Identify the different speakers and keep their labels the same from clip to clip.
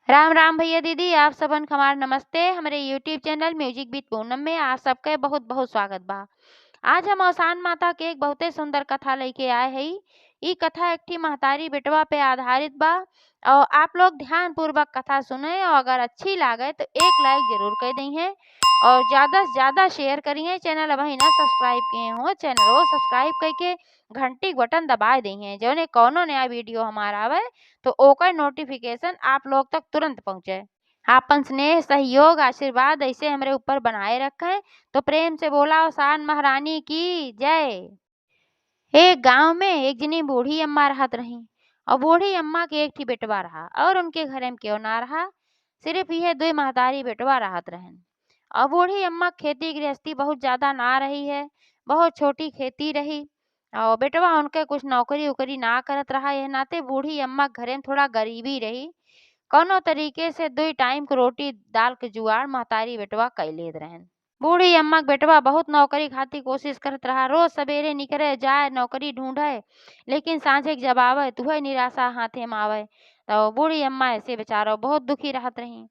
Speaker 1: राम राम भैया दीदी, आप सबन खमार नमस्ते। हमारे YouTube channel music with Poonam में आप सबके बहुत बहुत स्वागत बा। आज हम औसान माता के एक बहुते सुंदर कथा लेके आए हई। ई कथा एक ठी महतारी बेटवा पे आधारित बा और आप लोग ध्यान पूर्वक कथा सुने और अगर अच्छी लागे तो एक लाइक जरूर कर दी है और ज्यादा से ज्यादा शेयर करिए। चैनल अभी ना सब्सक्राइब किए हो, चैनल वो सब्सक्राइब करके घंटी बटन दबा दी है जो कौनो नया वीडियो हमारा आवे तो ओकर नोटिफिकेशन आप लोग तक तुरंत पहुंचे। आपन स्नेह सहयोग आशीर्वाद ऐसे हमारे ऊपर बनाए रखें। तो प्रेम से बोला औसान महारानी की जय। एक गांव में एक जनी बूढ़ी अम्मा रहत रही और बूढ़ी अम्मा के एक ठी बेटवा रहा और उनके घर में क्यों ना रहा, सिर्फ यह दो महतारी बेटवा रहत रहन। और बूढ़ी अम्मा खेती गृहस्थी बहुत ज्यादा ना रही है, बहुत छोटी खेती रही और बेटवा उनके कुछ नौकरी उकरी ना करत रहा। यह नाते बूढ़ी अम्मा घरे में थोड़ा गरीबी रही। कौनो तरीके से दो टाइम के रोटी दाल के जुगाड़ महतारी बेटवा कर लेत रहन। बूढ़ी अम्मा के बेटवा बहुत नौकरी खातिर कोशिश करत रहा, रोज सवेरे निकले जाए नौकरी ढूंढे, लेकिन सांझे के जब आवे तो वह निराशा हाथे में आवे। तो बूढ़ी अम्मा ऐसे बेचारो बहुत दुखी रहत रही।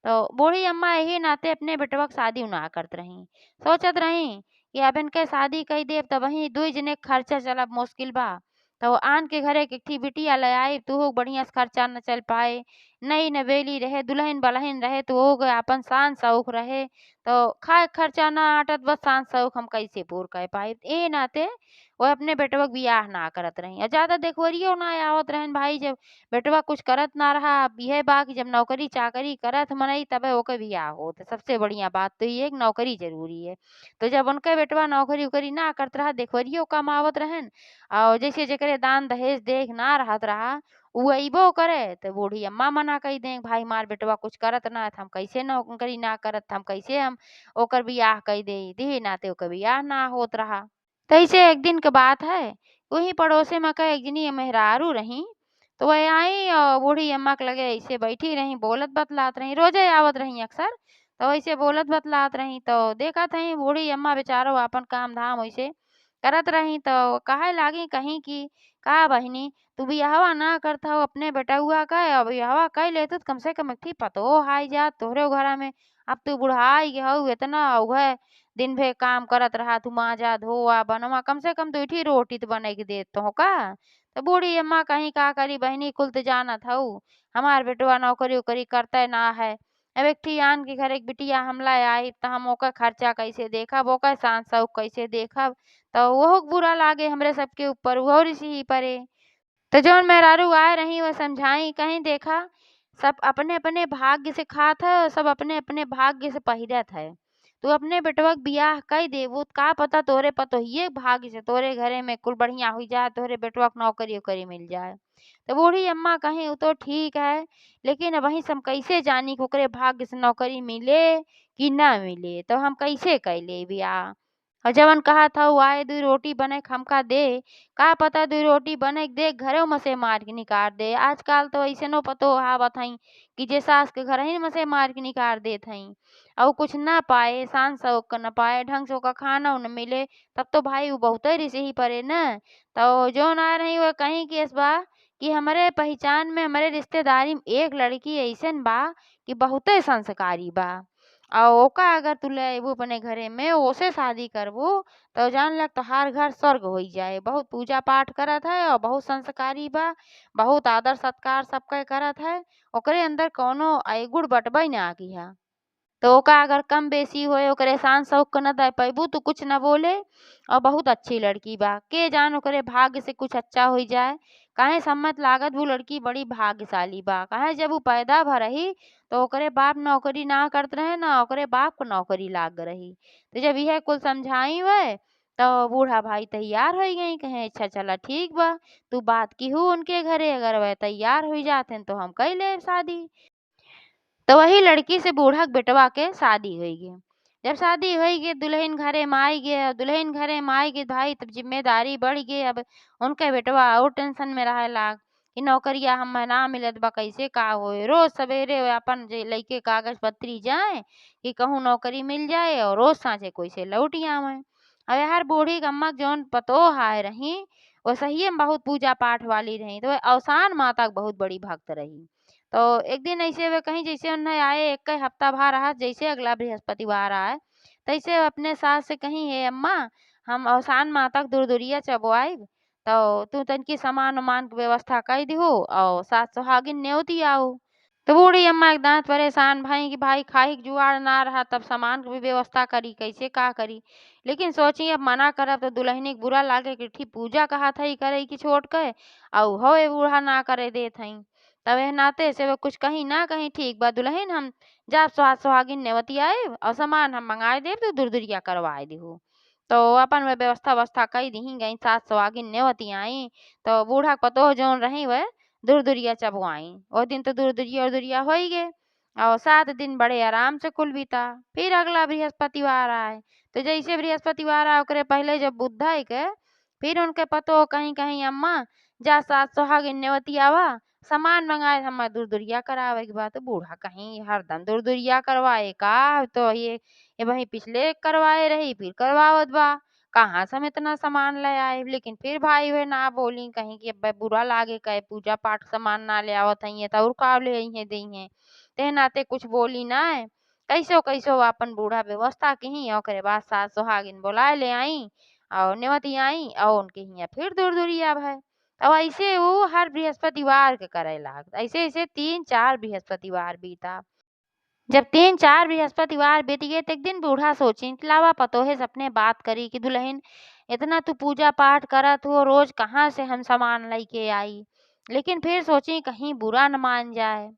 Speaker 1: तो बूढ़ी अम्मा यही नाते अपने बेटवा के शादी ना करत रही। सोचत रही कि अब इनके शादी कई देव तब वही दुई जने के खर्चा चलब मुश्किल बा। तो आन के घरे एक ठी बिटिया ले आई तो बढ़िया से खर्चा न चल पाए। नई नवेली रहे, दुल्हन बलहन रहे तो वो अपन शान शौक रहे। तो खाए खर्चा ना आटत, बस शान शौक हम कैसे पूर कर पाए। ए नाते वो अपने बेटवा के बियाह ना करत रही और ज्यादा देखवरियो ना आवत रहन। भाई जब बेटवा कुछ करत ना रहा, अब यह बा कि जब नौकरी चाकरी करत मनई तबे ओके बियाह होत। सबसे बढ़िया बात तो ये है कि नौकरी जरूरी है। तो जब उनके बेटवा नौकरी उकरी ना करत रहा, देखवरियो कम आवत रहन और जैसे जेकरे दान दहेज देख ना रहत रहा उ अइबो करे तो बूढ़ी अम्मा मना कई दे, भाई मार बेटवा कुछ करत ना हम कैसे नौकरी ना करत, हम कैसे हम ओकर बियाह कई दे दी नाते ओकर बियाह ना होत रहा। तैसे एक दिन के बात है, वही पड़ोसे में का एक जनी मेहरारू रही। तो वह आई और बूढ़ी अम्मा के लगे ऐसे बैठी रही, बोलत बतलात रही, रोजे आवत रही अक्सर। तो ऐसे बोलत बतलात रही तो देखा थी बूढ़ी अम्मा बेचारो अपन काम धाम वैसे करत रही। तो कहे लागी कहीं कि का बहिनी तू बियाहवा ना करत हो अपने बेटउआ का, अब बियाहवा कर लेत कम से कम एक ठी पतो हाई जात तोहरे घरा में। अब तू बुढ़ाई गई इतना उहे दिन भर काम करत रहा, तू माजा धोआ बनवा कम से कम दू ठी रोटी तो बना के देत तो का। तो बूढ़ी अम्मा कहीं का करी बहिनी कुल तो जानत हऊ हमार बेटवा नौकरी उकरी करते ना है। अब एक ठी आन के घर एक बिटिया हमला आई तो हम ओकर खर्चा कैसे देखब, ओकर शान शौक कैसे देखब। तो वो बुरा लागे हमरे सबके ऊपर, वो ऋषि ही परे। तो जौन मेहरारू आए रही वह समझाई कहीं देखा सब अपने अपने भाग्य से खात है और सब अपने अपने भाग्य से पहिरत है। तू अपने बेटवा के बियाह कई देबू त का पता तोरे पतोहिए के भाग्य से तोरे घरे में कुल बढ़िया हुई जाए, तोरे बेटवा के नौकरी उकरी मिल जाए। तो बूढ़ी अम्मा कहीं वो तो ठीक है, लेकिन अब वही हम कैसे जानी कि ओकरे भाग्य से नौकरी मिले कि ना मिले, तो हम कैसे कैले बियाह। और जवन कहा था वो आए दू रोटी बने हमका दे, का पता दू रोटी बने के दे घरों में से मार के निकाल दे। आजकल तो ऐसे नो पतो हावत हई कि जे सास के घर ही में से मार के निकाल देत हई और कुछ ना पाए, शान शौक न पाए, ढंग से ओका खाना न मिले, तब तो भाई वो बहुत रिसे ही पड़े न। तो जो ना रही वो कहीं केस बा कि हमारे पहचान में हमारे रिश्तेदारी में एक लड़की ऐसन बा कि बहुते संस्कारी बा और ओका अगर तू ले अबू अपने घरे में ओसे शादी करबू तो जान लग तोहार घर स्वर्ग हो जाए। बहुत पूजा पाठ करत है और बहुत संस्कारी बा, बहुत आदर सत्कार सबके करत है, ओकरे अंदर कौनो अवगुण बटबई ना किहा। तो ओका अगर कम बेसी होए ओकरे शान शौक के न दे पैबू तो कुछ न बोले और बहुत अच्छी लड़की बा, के जान ओकरे भाग्य से कुछ अच्छा हो जाए। काहे सम्मत लागत वो लड़की बड़ी भाग्यशाली बा, काहे जब वो पैदा भरही तो ओकरे बाप नौकरी ना करत रहे ना ओकरे बाप को नौकरी लाग रही। तो जब यह कुल समझाई वह तो बूढ़ा भाई तैयार हो गई, कहे अच्छा चला ठीक बा, तू बात की हूँ उनके घरे अगर वह तैयार हो जाते तो हम कर ले शादी। तो वही लड़की से बूढ़ा के बेटवा के शादी हुई गे। जब शादी हुई गे दुल्हन घरे में आई गे, दुल्हन घरे में आई गे भाई तब जिम्मेदारी बढ़ गई। अब उनके बेटवा और टेंशन में रहे लाग कि नौकरिया हम ना मिलत बा कैसे का होए। रोज सवेरे वे अपन जे लइके कागज पत्री जाए कि कहूँ नौकरी मिल जाए और रोज सांझे कोई से लौट आवे। अब यार बूढ़ी के अम्मा के जौन पतो हाय रही वो सही में बहुत पूजा पाठ वाली रही, तो वह अवसान माता के बहुत बड़ी भक्त रही। तो एक दिन ऐसे वे कहीं जैसे उन्हें आए, एक हफ्ता भर रहा, जैसे अगला बृहस्पतिवार आए तैसे अपने सास से कहीं, हे अम्मा, हम अवसान माह तक दूर दूरिया चबो आइब, तो तू तनकी सामान उमान के व्यवस्था कर दिहो और सात सुहागिन न्योती आओ। तो बूढ़ी अम्मा एकदम परेशान भई कि भाई खाही के जुगाड़ ना रहा, तब सामान के भी व्यवस्था करी, कैसे का करी। लेकिन सोची अब मना करब तो दुल्हनी के बुरा लागे कि ठीक पूजा कहा थई करे की छोड़ के, और हो ए बूढ़ा ना करे देत हई। तब एह नाते से वो कुछ कहीं ना कहीं ठीक बा दुल्हन, हम जाब सुहागिन नेवती आए और सामान हम मंगाए देब तो दुरदुरिया करवाए दिहु। तो अपन वे व्यवस्था कई दी गई, सात सुहागिन नेवती आई, तो बूढ़ा पतोह जौन रही वह दूर-दूरिया चबुआई। ओ दिन तो दूर-दूरिया उर्दुरिया हो ही गए और 7 दिन बड़े आराम से कुल बीता। फिर अगला बृहस्पतिवार आए, तो जैसे बृहस्पतिवार आए ओकरे पहले जब बुधई के, फिर उनके पतो कहीं-कहीं, अम्मा जा सात सुहागिन नेवती आवा, सामान मंगाए हमार दूर-दूरिया करावे के बा। तो बूढ़ा कहीं हरदम दूर-दूरिया करवाए का, तो ये वही पिछले करवाए रही फिर करवावत बा। कहाँ से हम इतना सामान ले आए। लेकिन फिर भाई वे ना बोली कहीं कि अब बुरा लागे कहे पूजा पाठ सामान ना ले आवत हई तो और का ले अइहे दइहे। ते नाते कुछ बोली नाय। कैसो कैसो अपन बूढ़ा व्यवस्था किही, ओकरे बाद सास सुहागिन बुलाए ले आई और नेवती आई और उनके हियाँ फिर दूर दूरिया भय। अब ऐसे वो हर बृहस्पतिवार के करे लाग, ऐसे ऐसे 3-4 बृहस्पतिवार बीता। जब 3-4 बृहस्पतिवार बीत गए तो एक दिन बूढ़ा सोचिन कि लावा पतोहे से अपने बात करी कि दुल्हन, इतना तू पूजा पाठ करत हो, रोज कहाँ से हम सामान लेके आई। लेकिन फिर सोची कहीं बुरा न मान जाए।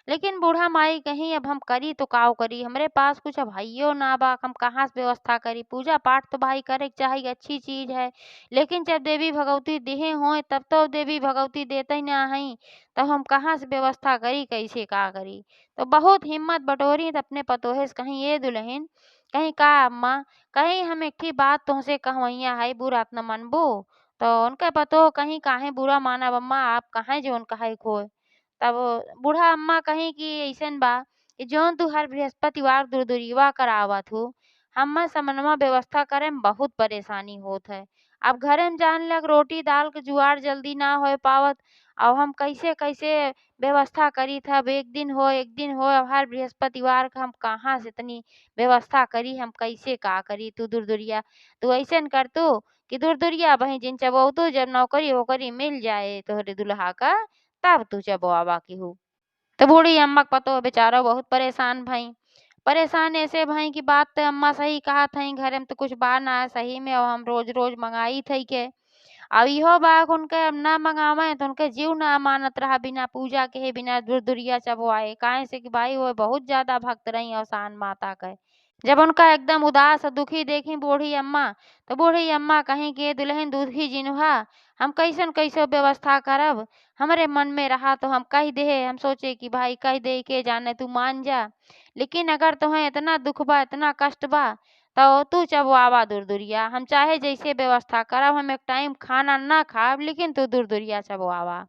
Speaker 1: लेकिन बूढ़ा माई कहीं अब हम करी तो काव करी, हमरे पास कुछ अब हइयो ना बा, हम कहाँ से व्यवस्था करी। पूजा पाठ तो भाई करे के चाही, अच्छी चीज है, लेकिन जब देवी भगवती दिहे होए तब तो देवी भगवती देते ना हई, तो हम कहाँ से व्यवस्था करी, कैसे का करी। तो बहुत हिम्मत बटोरी तो अपने पतोहे से कहीं, ये दुल्हन, कहीं का अम्मा, कहीं हम एकठी बात तुमसे कहवइया है, बुरा त न मनबो। तो उनके पतोह कहीं काहे बुरा मानब अम्मा, आप काहे जोन कहे खोए। तब बूढ़ा अम्मा कहीं कि अइसन बा कि जौन तू हर बृहस्पतिवार दूर-दूरिवा करावत हु, हम्मे समनवा व्यवस्था करे में बहुत परेशानी होत है। अब घरे में जान लग रोटी दाल के जुगाड़ जल्दी ना हो पावत, अब हम कैसे कैसे व्यवस्था करी था। अब एक दिन हो अब हर बृहस्पतिवार का हम कहाँ से इतनी व्यवस्था करी, हम कैसे का करी। तू दूर-दूरिया तू अइसन कर तू कि दूर-दूरिया वहीं जिन चबोतू, जब नौकरी वोकरी मिल जाए तोहरे दुल्हा का, तब तू चबोआवा केहू। तो बूढ़ी अम्मा के पतोह बेचारा बहुत परेशान भईं। परेशान ऐसे भईं कि बात तो अम्मा सही कहत हईं, घरे में तो कुछ बा ना सही में, और हम रोज-रोज मंगाई थई के। अब इहो बा कि उनके अब ना मंगावें तो उनके जीव ना मानत रहा बिना पूजा के ही, बिना दूर-दूरिया चबोआए। काहे से कि भाई वो बहुत ज़्यादा भक्त रहीं अवसान माता के। जब उनका एकदम उदास और दुखी देखी बूढ़ी अम्मा, तो बूढ़ी अम्मा कहीं कि दुल्हन दूधी जिन्हा, हम कैसन कैसो व्यवस्था करब। हमरे मन में रहा तो हम कह देहे, हम सोचे कि भाई कह दे के जाने तू मान जा। लेकिन अगर तुम्हें इतना दुख बा, इतना कष्ट बा, तो तू चबुआवा दूर-दूरिया। हम चाहे जैसे व्यवस्था करब, हम एक टाइम खाना ना खाब, लेकिन तू दूर-दूरिया चबुआवा।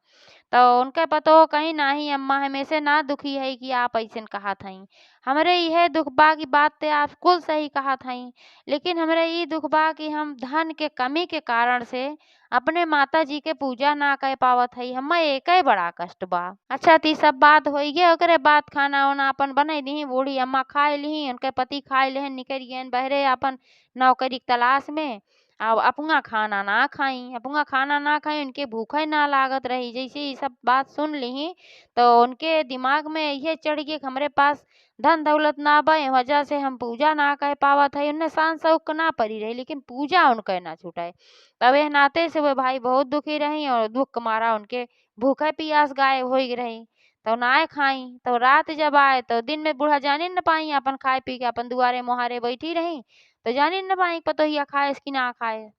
Speaker 1: तो उनके पतोह कहीं नाही, अम्मा हमेशा ना दुखी है कि आप अइसन कहत हईं। हमरे इहे दुख बा कि बात ते आप कुल सही कहत हईं, लेकिन हमरे ई दुख बा कि हम धन के कमी के कारण से अपने माता जी के पूजा ना कर पावत हई। हम्मे एके बड़ा कष्ट बा। अच्छा ती सब बात होई गे, ओकरे बाद खाना-वाना अपन बनई दिही, बूढ़ी अम्मा खाए लिही, उनके पति खाए लेहन निकल गइहन बहरे अपन नौकरी के तलाश में। अब अपुआ खाना ना खाई, अपुआ खाना ना खाई, उनके भूखे ना लागत रही। जैसे ये सब बात सुन लीं, तो उनके दिमाग में ये चढ़ गई कि हमरे पास धन दौलत ना बा, ए वजह से हम पूजा ना कर पावत हई। उन्हें शान शौक ना पड़ी रही, लेकिन पूजा उनके ना छूटे। तब एह नाते से वे भाई बहुत दुखी रही और दुख के मारा उनके भूखे पियास गायब होई रही। तो नाय खाई, तो रात जब आए तो दिन में बूढ़ा जानी न पाई, अपन खाए पी के अपन दुआरे मुहारे बैठी रही, तो जानी न पाई पतोहिया खाएस कि ना खाए।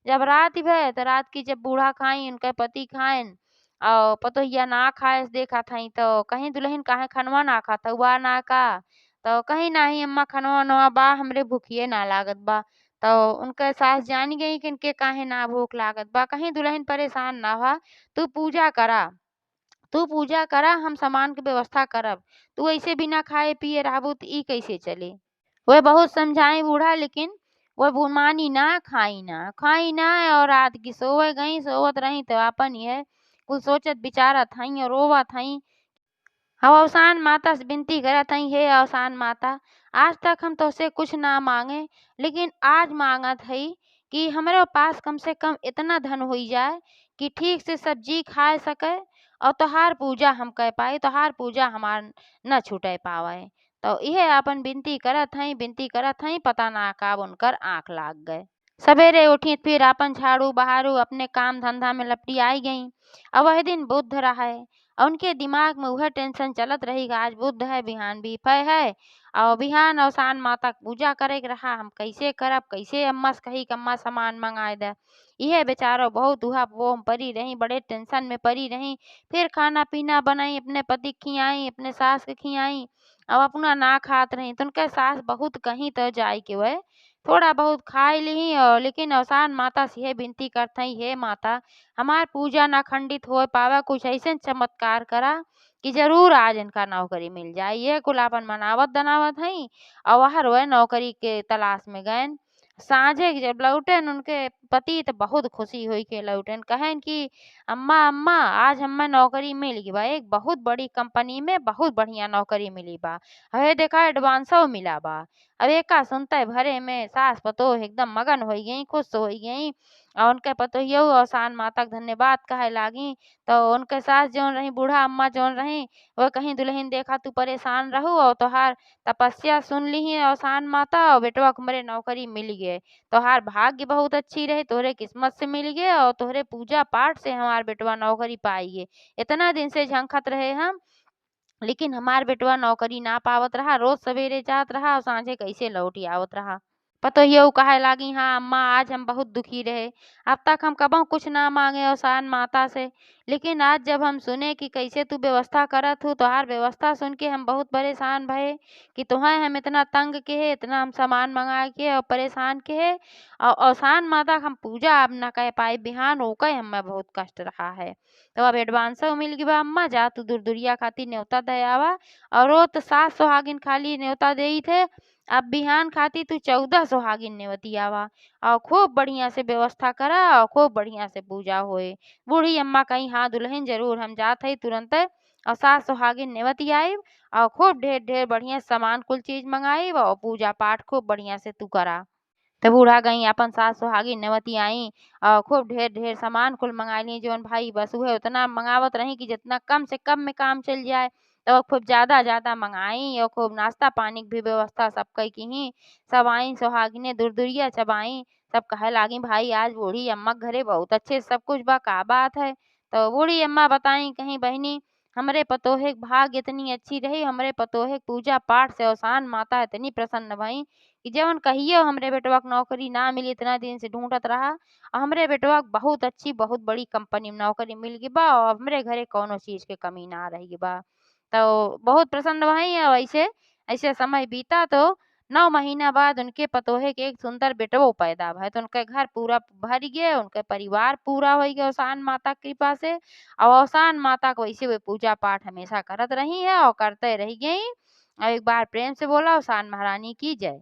Speaker 1: जब रात भे तो रात की जब बूढ़ा खाई, उनके पति खाएन और पतोहिया ना खाएस देखत हई, तो कहीं दुल्हन काहे खनवा ना खाता हुआ ना का, तो कहीं नाही अम्मा खनवा वनवा बा, हमरे भूखिए ना लागत बा। तो उनके सास जान गई कि इनके काहे ना भूख लागत बा। कहीं दुल्हन परेशान ना हो, तू पूजा करा, तू पूजा करा, हम सामान के व्यवस्था करब। तू ऐसे बिना खाए पिए रहबू तो ई कैसे चली। वह बहुत समझाई बूढ़ा, लेकिन वह मानी ना, खाई ना, और रात की सोवे गई, सोवत रही तो अपन यह कुल सोचत विचारत हई और रोवत हई। हम अवसान माता से विनती करत हई, हे अवसान माता, आज तक हम तोहसे कुछ ना मांगे, लेकिन आज मांगत हई कि हमरे पास कम से कम इतना धन होई जाए कि ठीक से सब्जी खाए सके और तोहार पूजा हम कर पाए, तोहार पूजा हमार न छूटे पावे। तो इहे आपन विनती करत हई, पता ना कब उनकर आँख लाग गए। सवेरे उठी फिर आपन झाड़ू बहारू अपने काम धंधा में लपटियाई गईं। और वह दिन बुध रहे और उनके दिमाग में वह टेंशन चलत रही कि आज बुध है, बिहान बीफे है और बिहान अवसान माता के पूजा करे के रहा, हम कैसे करब, कैसे अम्मा से कही कि अम्मा सामान मंगाए दे। यह बेचारो बहुत उहा वो में पड़ी रही, बड़े टेंशन में पड़ी रही। फिर खाना पीना बनाई, अपने पति के खियाई, अपने सास के खियाई और अपना ना खात रही। तो उनके सास बहुत कहीं तो जाए के वह थोड़ा बहुत खाई ली और लेकिन अवसान माता से यह विनती करत हई, हे माता, हमार पूजा ना खंडित हो पावे, कुछ ऐसे चमत्कार करा कि जरूर आज इनका नौकरी मिल जाए। ये कुल आपन मनावत दनावत हई और वह वह नौकरी के तलाश में गए। साँझे के जब लौटन उनके पति तो बहुत खुशी हुई के लौटन, कहन कि अम्मा अम्मा आज हमें नौकरी मिल गई बा, एक बहुत बड़ी कंपनी में बहुत बढ़िया नौकरी मिली बा, हवे देखा एडवांसो मिला बा। अब एका सुनते भरे में सास पतोह एकदम मगन हो गई, खुश हो गई और उनके पतोहियो अवसान माता के धन्यवाद कहे लागी। तो उनके सास जौन रही, बूढ़ा अम्मा जौन रही, वह कहीं दुल्हन देखा तू परेशान रहू और तोहार तपस्या सुन ली अवसान माता और बेटवा को मेरे नौकरी मिल गए। तोहार भाग्य बहुत अच्छी रहे, तोहरे किस्मत से मिल गए और तोहरे पूजा पाठ से हमार बेटवा नौकरी पाई। इतना दिन से झंखत रहे हम, लेकिन हमार बेटवा नौकरी ना पावत रहा, रोज सवेरे जात रहा और सांझे कैसे लौटी आवत रहा। पतोहियो कहे लागी, हाँ अम्मा आज हम बहुत दुखी रहे, अब तक हम कबहू कुछ ना मांगे अवसान माता से, लेकिन आज जब हम सुने कि कैसे तू व्यवस्था करत हूँ, तोहार व्यवस्था सुन के हम बहुत परेशान भये कि तुम्हें हम इतना तंग के है, इतना हम सामान मंगा के और परेशान के है और अवसान माता के हम पूजा अब न कह पाए, बिहान होकर हमें बहुत कष्ट रहा है। तो अब एडवांसो मिल गई बा अम्मा, जा तू दूर दुरिया खातिर न्योता दे आवा और वो तो 7 सुहागिन खाली न्योता देई थे, अब बिहान खाती तू 14 सुहागिन नेवती आवा और खूब बढ़िया से व्यवस्था करा और खूब बढ़िया से पूजा होए। बूढ़ी अम्मा कही, हाँ दुल्हन जरूर हम जात हई तुरंत और 7 सुहागिन नेवती आईब और खूब ढेर ढेर बढ़िया सामान कुल चीज मंगाईब और पूजा पाठ खूब बढ़िया से तू करा। तो बूढ़ा गई अपन सास सुहागिन नेवती आई और खूब ढेर ढेर सामान कुल मंगा ली जौन भाई बस उहे उतना मंगावत रही कि जितना कम से कम में काम चल जाए। तो खूब ज्यादा ज्यादा मंगाई और खूब नाश्ता पानी की भी व्यवस्था सब कई की ही। सब आई सुहागिने दूर दूरिया सब आई, सब कहे लागी भाई आज बूढ़ी अम्मा के घरे बहुत अच्छे सब कुछ बा, का बात है। तो बूढ़ी अम्मा बताई, कहीं बहनी हमरे पतोहे के भाग्य इतनी अच्छी रही, हमरे पतोहे के पूजा पाठ से अवसान माता इतनी प्रसन्न भई कि जवन कहियो हमरे बेटवा के नौकरी ना मिली, इतना दिन से ढूंढत रहा और हमरे बेटवा के बहुत अच्छी बहुत बड़ी कंपनी में नौकरी मिल गई बा और हमरे घरे कौनो चीज के कमी ना रही बा। तो बहुत प्रसन्न भई और ऐसे ऐसे समय बीता तो 9 महीना बाद उनके पतोहे के एक सुंदर बेटवो पैदा भय, तो उनके घर पूरा भर गया, उनके परिवार पूरा हो गया अवसान माता की कृपा से। और अवसान माता को वैसे वे पूजा पाठ हमेशा करत रही है और करते रही गई। और एक बार प्रेम से बोला, अवसान महारानी की जय।